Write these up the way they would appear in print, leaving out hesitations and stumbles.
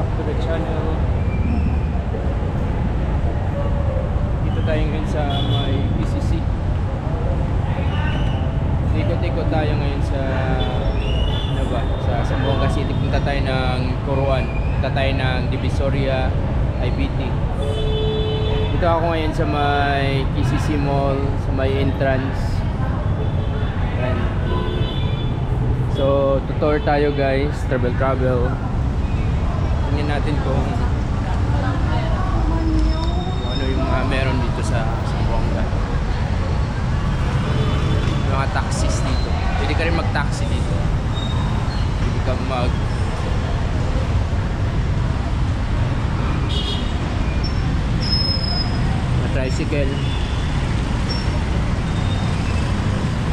back to the channel. Dito tayo ngayon sa may PCC. Ikot-ikot tayo ngayon sa ano ba? Sa Zamboanga City. Punta tayo ng Coruan. Punta tayo ng Divisoria, IBT. Dito ako ngayon sa may PCC Mall, sa may entrance. Ayan. So, tutor tayo guys, travel. Tingnan natin kung ano yung mga meron dito sa Zamboanga. Mga taxis dito. Pwede ka rin mag-taxi dito. Pwede ka tricycle.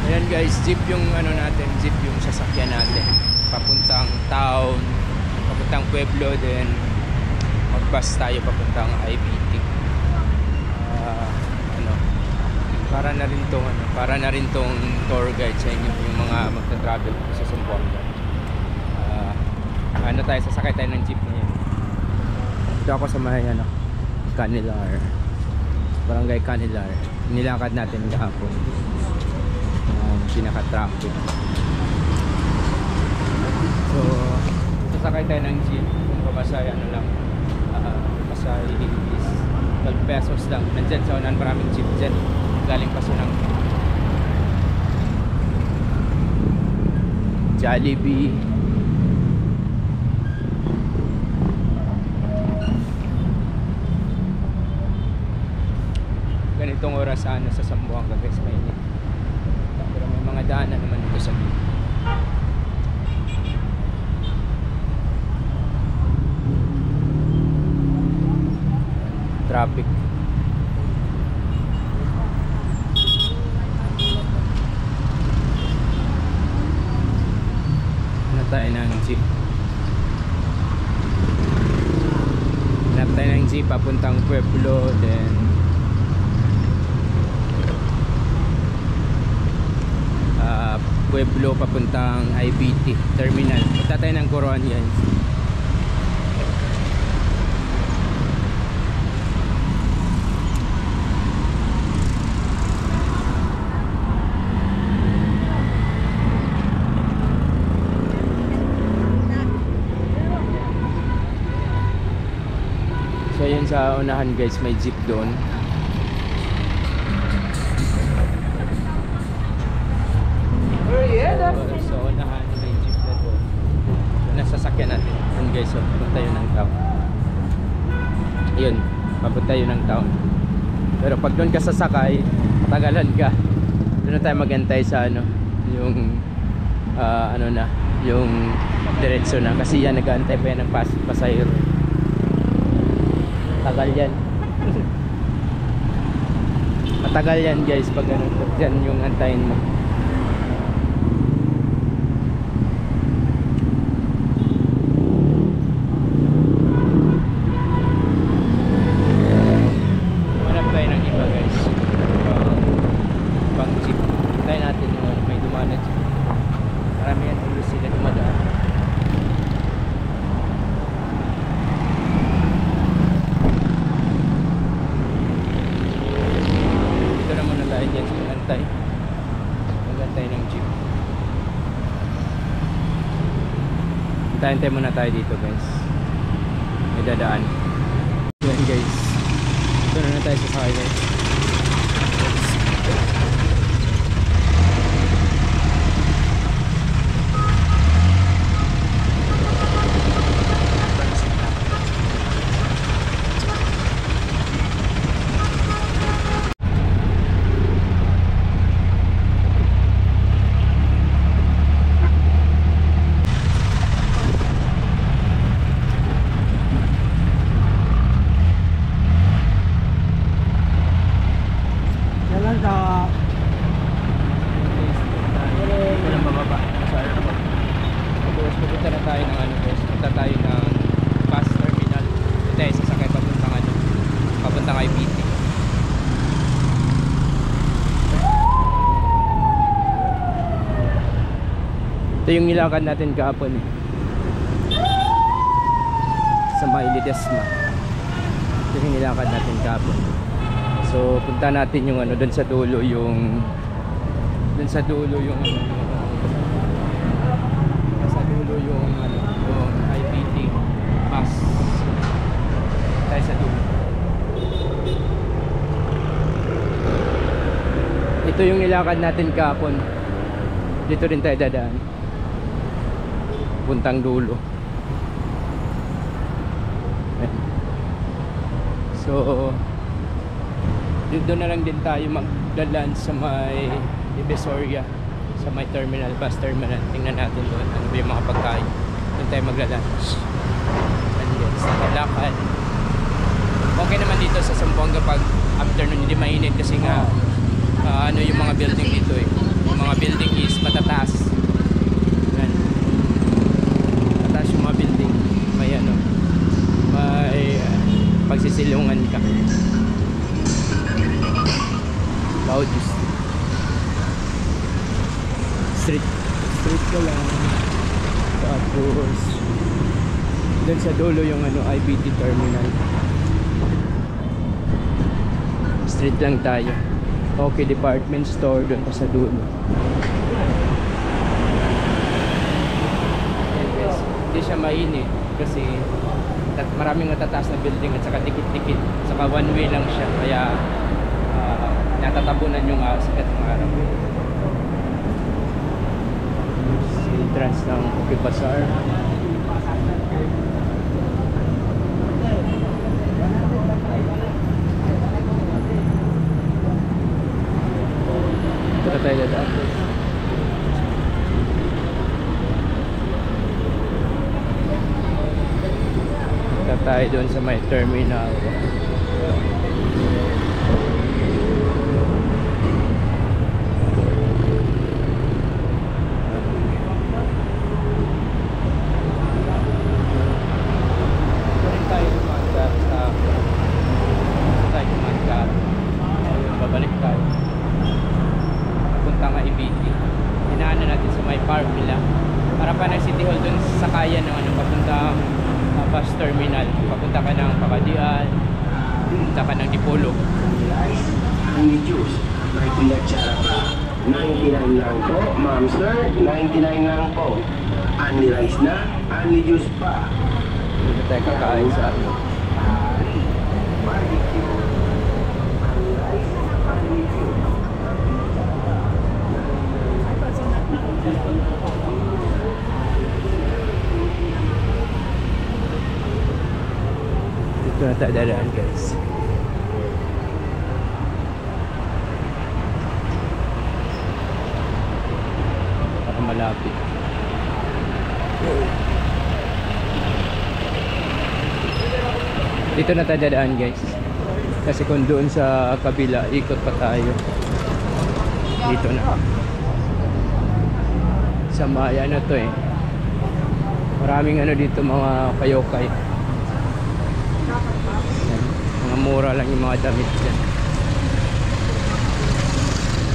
Ayan guys, jeep yung ano natin, jeep yung sasakyan natin. Papuntang town, papuntang Pueblo, then mag-bus tayo papuntang IBT. Para na rin tong tour guide sa inyo, yung mga magta-travel sa Zamboanga. Sasakay tayo ng jeep ngayon. Dito ako sa may Canilar. Barangay Canilar. Nilakad natin kahapon. Pinaka-traffic. So, sasakay tayo ng jeep. Kung pamasaya lang. Pamasaya is 12 pesos lang. Nandyan sa unan maraming jeep dyan. Galing pa sa ng Jollibee. Ganitong oras sa Zamboanga guys, mainit. Pero may mga daanan naman dito sa gilid. Traffic. Tayo ng jeep. Hanap tayo ng jeep papuntang Pueblo, then Pueblo papuntang IBT terminal. Punta tayo ng Coruan yan. So yun sa unahan guys, may jeep doon. So unahan may jeep na doon. So nasasakyan natin. Yun guys, so papunta yun ng town. Yun, papunta yun ng town. Pero pag doon ka sasakay, matagalan ka. Doon na tayo magantay sa yung yung diretso na. Kasi yan, nag-aantay pa yan ng pasahero. Tagal yan. Matagal yan guys pag dyan yung antayin mo. Hanap tayo ng iba guys. Pang jeep. Tayo natin yung may dumaan na jeep. Marami yan ulo sila dumadaan. Magantay ng jeep. Hintay muna tayo dito guys. May dadaan. Yan guys. Ito na tayo sa sakay guys. Ito yung nilakad natin kahapon eh. sa may Ledesma. Ito yung nilakad natin kapon. So punta natin yung ano, doon sa dulo yung nasa dulo yung IPT bus. Tayo sa dulo. Ito yung nilakad natin kapon. Dito rin tayo dadaan. Puntang dulo. So dito na lang din tayo magdalan sa may Divisoria, sa may terminal, bus terminal. Tingnan natin doon ano ba yung mga pagkain. Doon tayo magla-lunch. And yes, nakalakad. Okay naman dito sa Zamboanga pag afternoon, hindi mainit kasi nga ano yung mga building dito eh. Yung mga building is matataas. Yan. Matataas yung mga building. May ano, may pagsisilungan ka. Baudis. Street ka lang. Tapos doon sa dulo yung ano, IBT terminal. Street lang tayo. Okay, department store doon pa sa dulo. Hindi siya mainit kasi maraming natataas na building at saka dikit-dikit, saka one way lang siya, kaya natatabunan yung sikat ng araw. Entrance ng Cookie Bazaar. Ito tayo dadaan. Ito tayo doon sa may terminal. Babalik tayo. Punta nga IBT. Hinaanan natin sa may park nila. Para pa ng City Hall dun sa kaya ng ano, papunta bus terminal. Papunta ka ng Pakadian, papunta ka ng Dipolog. Only juice, 99 lang po, ma'am sir, 99 lang po. Only rice na, only juice pa. Dito tayo kakain sa ano. Dito na tayo dadaan, guys. Para malapit. Dito na tayo dadaan, guys. Kasi kung doon sa kabila, ikot pa tayo. Dito na. Sa may ano to eh. Maraming ano dito, mga kayokay. Mga mura lang yung mga damit dyan.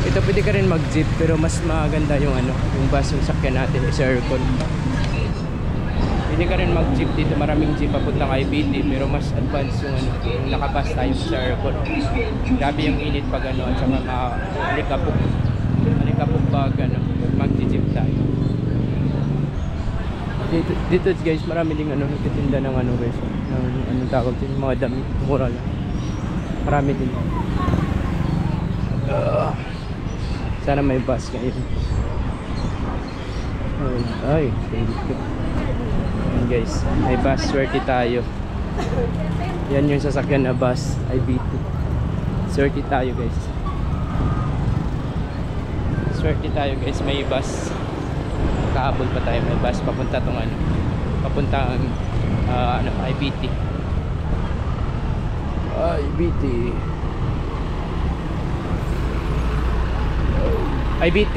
Ito pwede ka rin mag-jeep, pero mas maganda yung ano, yung bus yung sakyan natin, is aircon. Pwede ka rin mag-jeep dito, maraming jeep papuntang IBT, pero mas advanced yung ano, yung nakabas tayo sa aircon. Grabe yung init pag ano, at saka malikapok pag ano, mag-jeep tayo. Dito guys, marami ding ano, nagtitinda ng ano guys, ng anong tawag din, mga damit, mura lang. Marami din. Sana may bus ngayon. Ay, thank you. Ayan guys, may bus, swerte tayo. Yan yung sasakyan na bus, IBT. Swerte tayo guys. Swerte tayo guys, may bus. Kahabol pa tayo, may bus papunta tong ano, papuntang ano, IBT. IBT. IBT.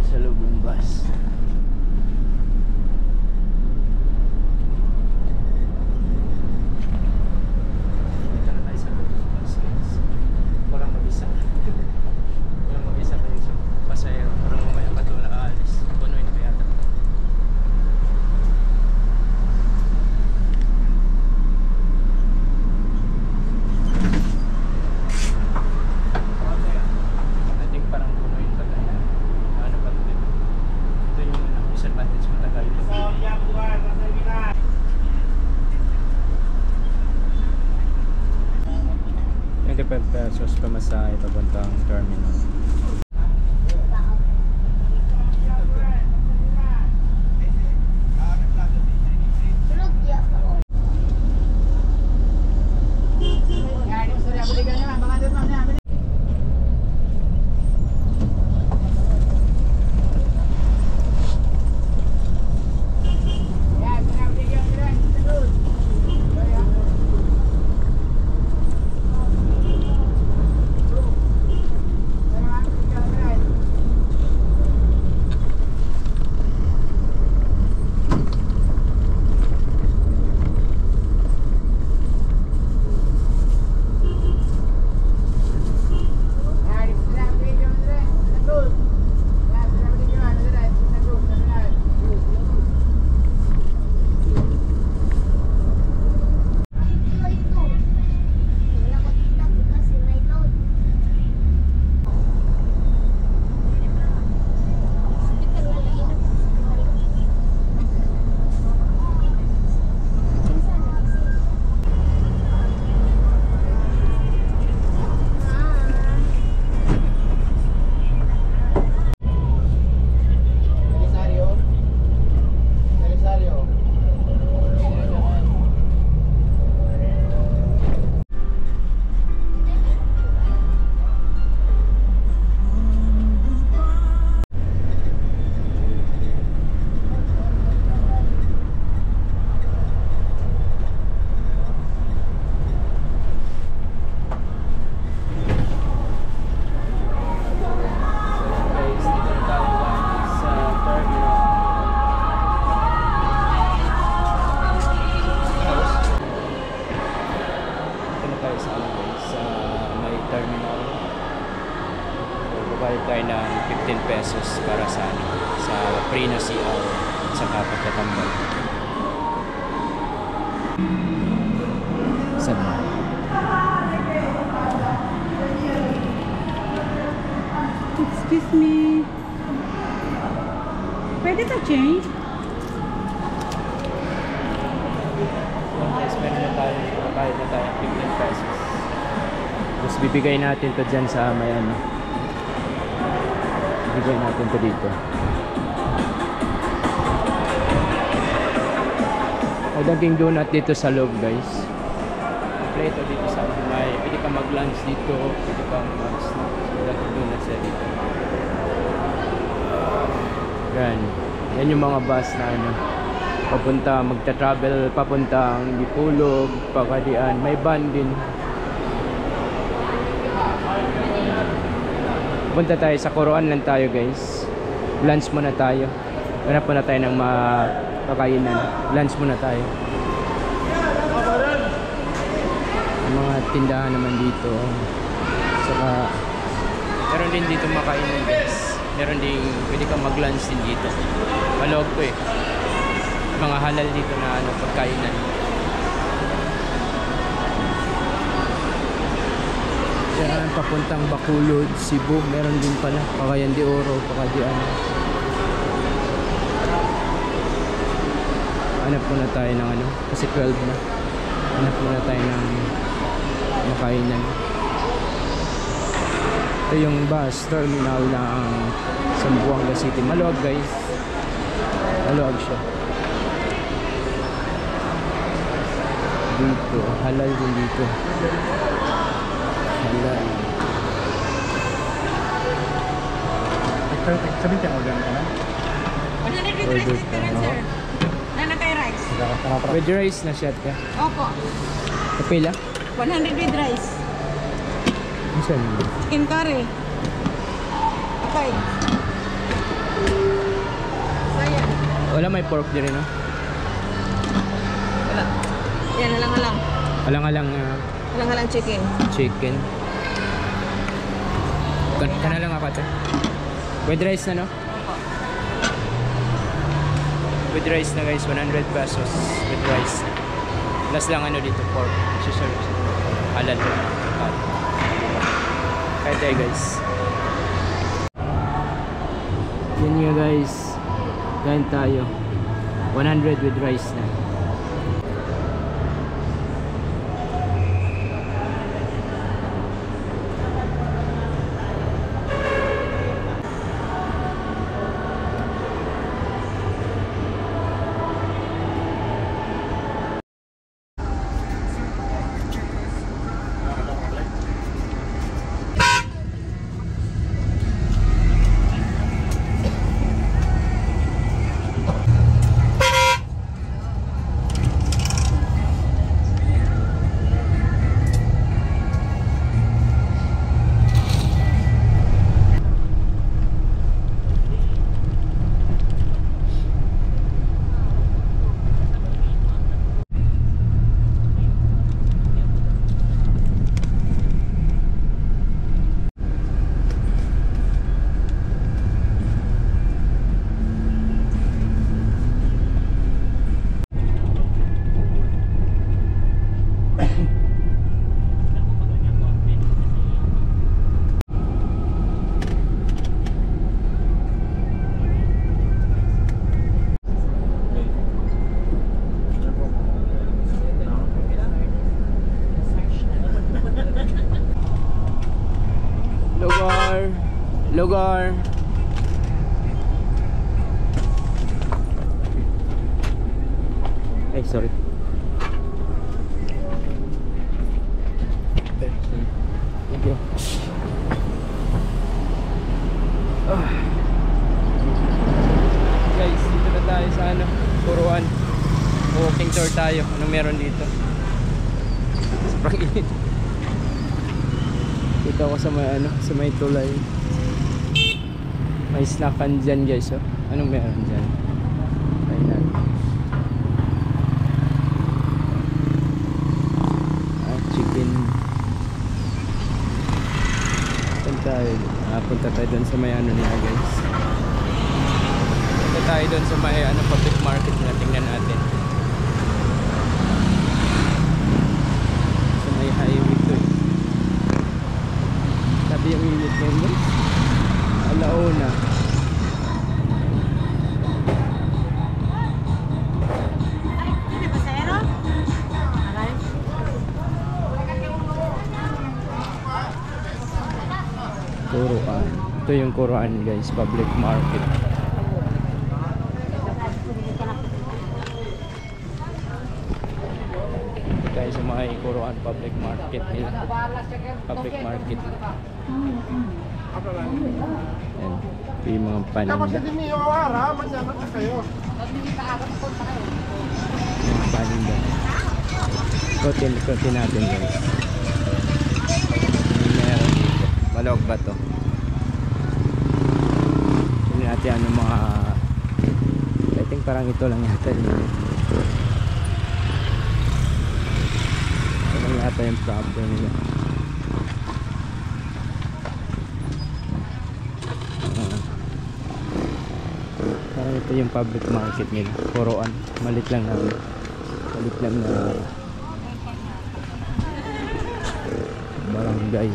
Sa loob ng bus. Dito na tayo sa loob ng bus. Walang mabisa. Walang mabisa tayo sa bus tayo papuntang terminal. Bayad tayo ng 15 pesos para sa sa free na CR sa pagkatambal. Sana. Excuse me. Pwede ka change? Guys, meron na tayo. Bayad na tayo 15 pesos. Tapos bibigay natin to dyan sa may ano. Bibigay natin to dito. May daging donut dito sa loob, guys. Kompleto dito sa may. Pwede ka mag-lunch dito. Pwede ka mag-snack. May daging donut sa dito. Yan. Yan yung mga bus na ano. Papunta, magta-travel papuntang Dipolog, Pagadian. May van din. Punta tayo sa Coruan lang tayo, guys. Lunch muna tayo. Hanap muna tayo ng makakainan. Lunch muna tayo. Mga tindahan naman dito. Saka meron din dito makainan, guys. Meron din, pwede kang mag-lunch din dito. Malog ko eh. Mga halal dito na ano, pagkainan. Yan, papuntang Bacolod, Cebu. Meron din pala. Cagayan de Oro, Pagadian. Hanap muna tayo ng ano, kasi 12 na. Hanap muna tayo ng makainan. Ito yung bus terminal ng Zamboanga City. Maluwag, guys. Maluwag siya. Dito, halal din dito. Halal. Sabihin ka order ka na? 100 with rice dito rin, sir. Na kay rice. With rice na shot ka. Opo. Kapila? 100 with rice. Saan? Chicken curry. Okay. Sayang. Wala, may pork din rin, no? Wala. Yan, alang-alang. Alang-alang Alang-alang chicken. chicken. Kana lang ako ito. With rice na, no? With rice na, guys, 100 pesos. With rice. Plus lang ano dito, pork. Serve. Halal to. Kaya tayo, guys. Yan nga, guys. Kain tayo. 100 with rice na. Lugar. Lugar. Ay, sorry. Thank you. Guys, dito na tayo sa ano, Puruan. Walking tour tayo. Anong meron dito? Sobrang init. Dito ako sa may ano, sa may tulay. May snackan dyan guys, oh. Anong meron dyan? Try natin. Chicken. Punta tayo doon sa may ano nila guys. Punta tayo doon sa may ano, public market na tingnan natin. Sa may highway to eh. Sabi yung init ngayon guys. Alauna. Ano ba sa ero? Aray. Kuruan. Ito yung Kuruan guys, public market. Ito tayo sa mga Kuruan public market nila. Public market. Yan. Ito yung mga paninda. Yung paninda. Kotin natin guys. Meron dito. Malog ba to? Hindi natin ano mga, I think parang ito lang yata ito lang yata yung problem nila. Parang ito yung public market nila. Puruan. Malit lang na barangay.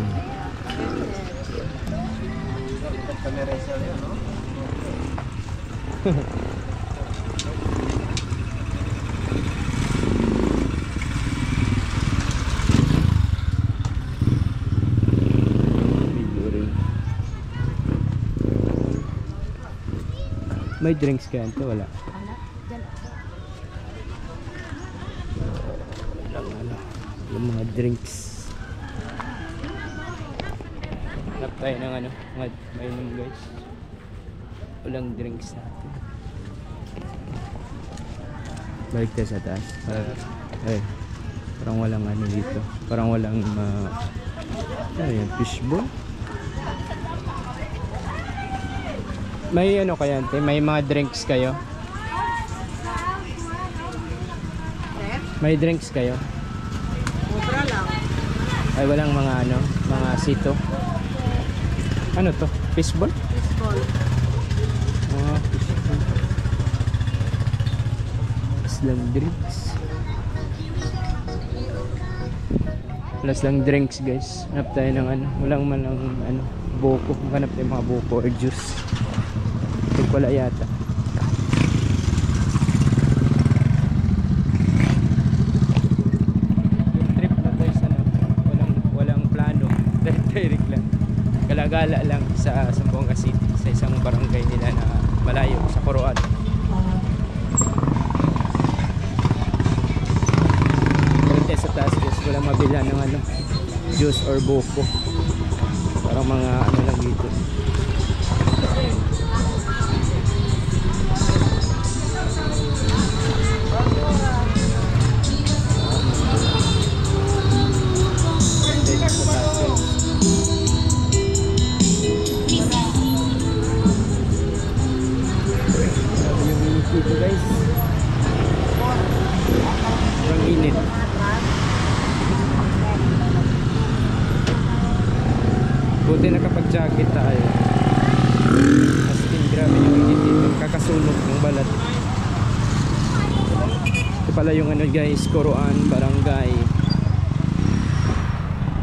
May drinks kaya ito? Wala. Wala. Yung mga drinks. Hanap tayo ng ano, mainom guys. Walang drinks natin. Balik tayo sa taas. Parang walang ano dito. Parang walang ano yan, fishbowl. May ano kaya ante? May mga drinks kayo? May drinks kayo? Mura lang. Ay walang mga ano, mga sito. Ano to? Fishbowl? Fishball. Fishbowl. Lang drinks. Plus lang drinks guys. Hanap tayo ng ano, walang malang ano, buko. Hanap tayo mga buko or juice. Wala yata. Yung trip na tayo sa walang plano. Direct lang. Galagala lang sa Zamboanga City, sa isang barangay nila na malayo sa Puruan. Direct sa taas guys, walang mabila ng ano, juice or buko. Parang mga ano lang dito. Dito guys, ang init. Buti nakapag-jacket tayo. As in, grabe yung init dito. Kakasunog ng balat. Ito pala yung ano guys, Kuruan barangay.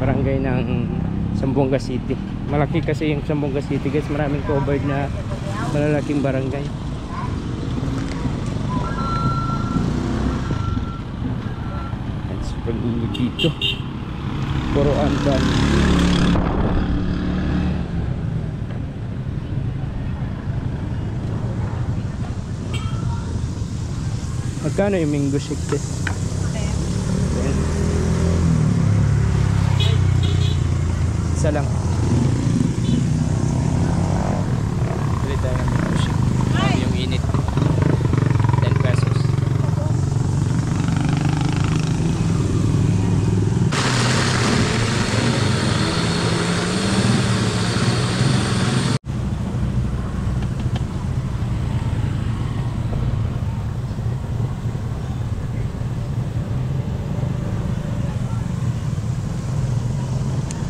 Barangay ng Zamboanga City. Malaki kasi yung Zamboanga City guys. Maraming covered na malalaking barangay. Sobrang init dito. Puruan ba? Magkano yung mango shake test? 10. Isa lang. Bili tayo ng mango shake. Yung init. 10 pesos.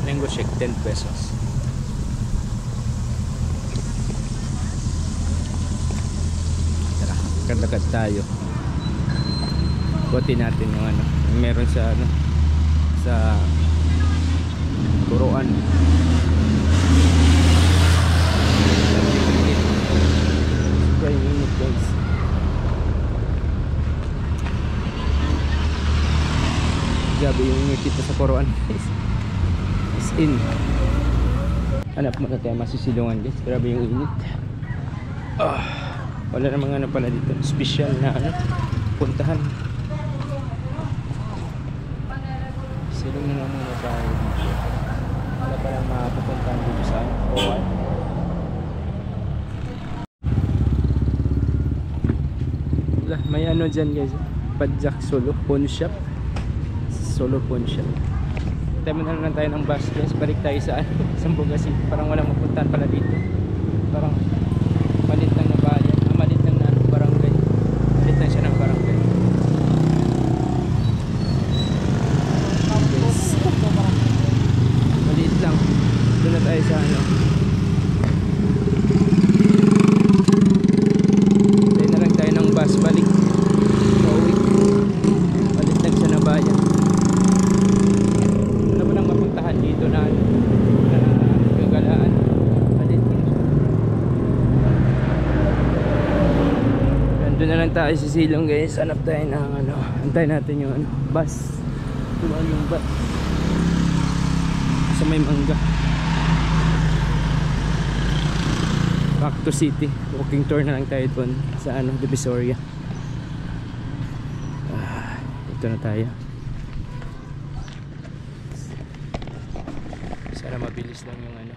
Mango shake 10 pesos. Tara, lakad tayo. Buti natin yung ano, yung meron sa ano, sa Turuan. Kaya init guys. Grabe yung init dito sa Turuan guys. In. Hanap muna tayo masisilungan guys. Grabe yung init. Wala namang ano pala dito. Special na ano. Puntahan. Silong na lang muna tayo dito. Wala palang mapupuntahan dito sa Owan. Wala. May ano dyan guys. Padjak Solo Pawn Shop. Solo Pawn Shop. Tayo na lang tayo ng bus guys. Balik tayo sa Sambuga City. Parang walang mapuntahan pala dito. Parang malit lang na bayan. Malit lang na barangay. Malit lang siya ng barangay. Yes. Maliit lang. Doon na tayo sa ano. Tayo na lang tayo ng bus. Balik. Pauwi. Malit lang siya na bayan. Dito na gagalaan. Palit din siya. Nandun na lang tayo sa silong guys. Hanap tayo ng ano. Antay natin yung ano, bus. Tumaan yung bus sa may mangga. Back to city. Walking tour na lang tayo doon sa ano, Divisoria. Dito na tayo. Sana mabilis lang yung ano,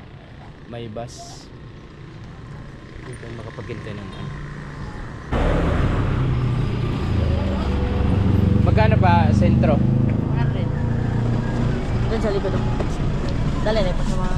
may bus. Hindi tayo makapaghintay ng ano. Magkano pa sentro? 100. Doon sa likod. Dali na pa sa mga...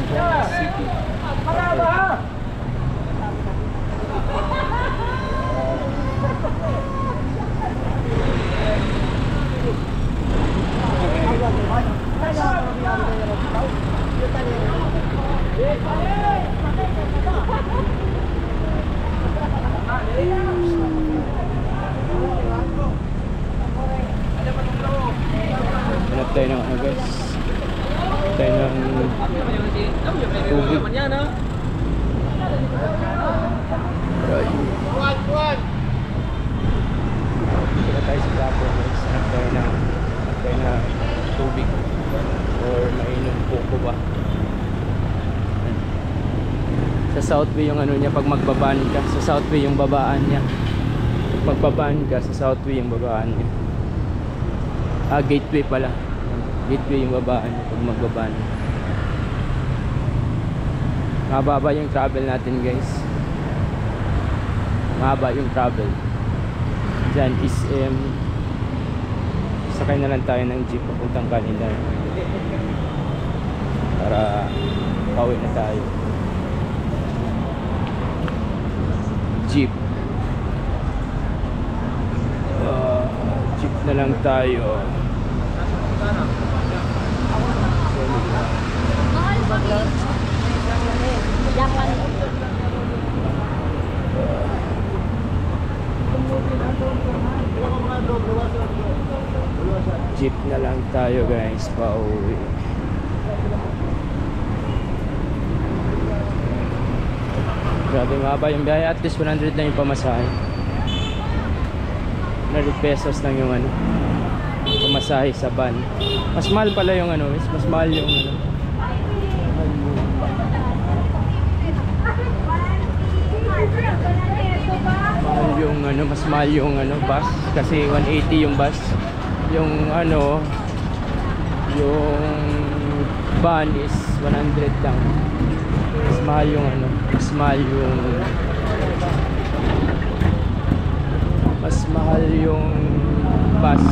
City. Hanap tayo ng ano guys, tayo ng tubig. Right. Kaya tayo sa plato guys, hanap tayo ng tubig or mainom po ba. Sa Southway yung ano niya, pag magbabaan ka sa Southway yung babaan niya. Pag magbabaan ka sa Southway yung babaan niya. Gateway pala. Gateway yung babaan niya pag magbabaan. Mababa yung travel natin guys. Mahaba yung travel. Diyan is sakay na lang tayo ng jeep papuntang kanila para pauwi na tayo. Jeep. Jeep na lang tayo. Jeep na lang tayo guys, pauwi. Grabe mahaba yung biyahe, at least 100 lang yung pamasahe. 100 pesos lang yung ano, pamasahe sa van. Mas mahal pala yung ano, mas mahal yung ano. Mahal yung ano, mas mahal yung ano, bus kasi 180 yung bus. Yung ano, yung van is 100 lang. Mas mahal yung ano, mas mahal yung bus.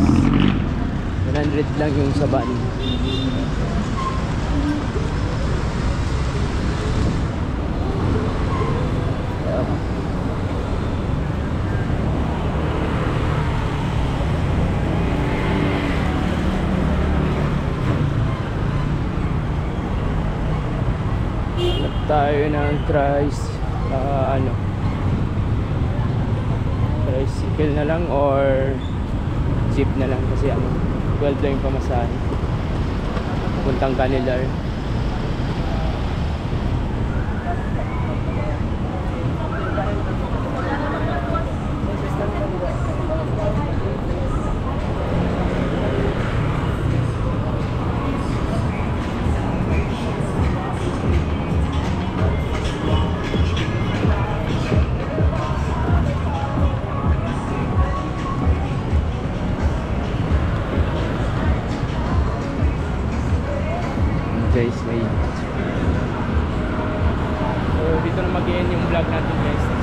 100 lang yung sa van. Tayo ng tricycle na lang or jeep na lang kasi 12 lang yung pamasahe puntang Canilar. Guys, may so dito na mag-end yung vlog natin guys.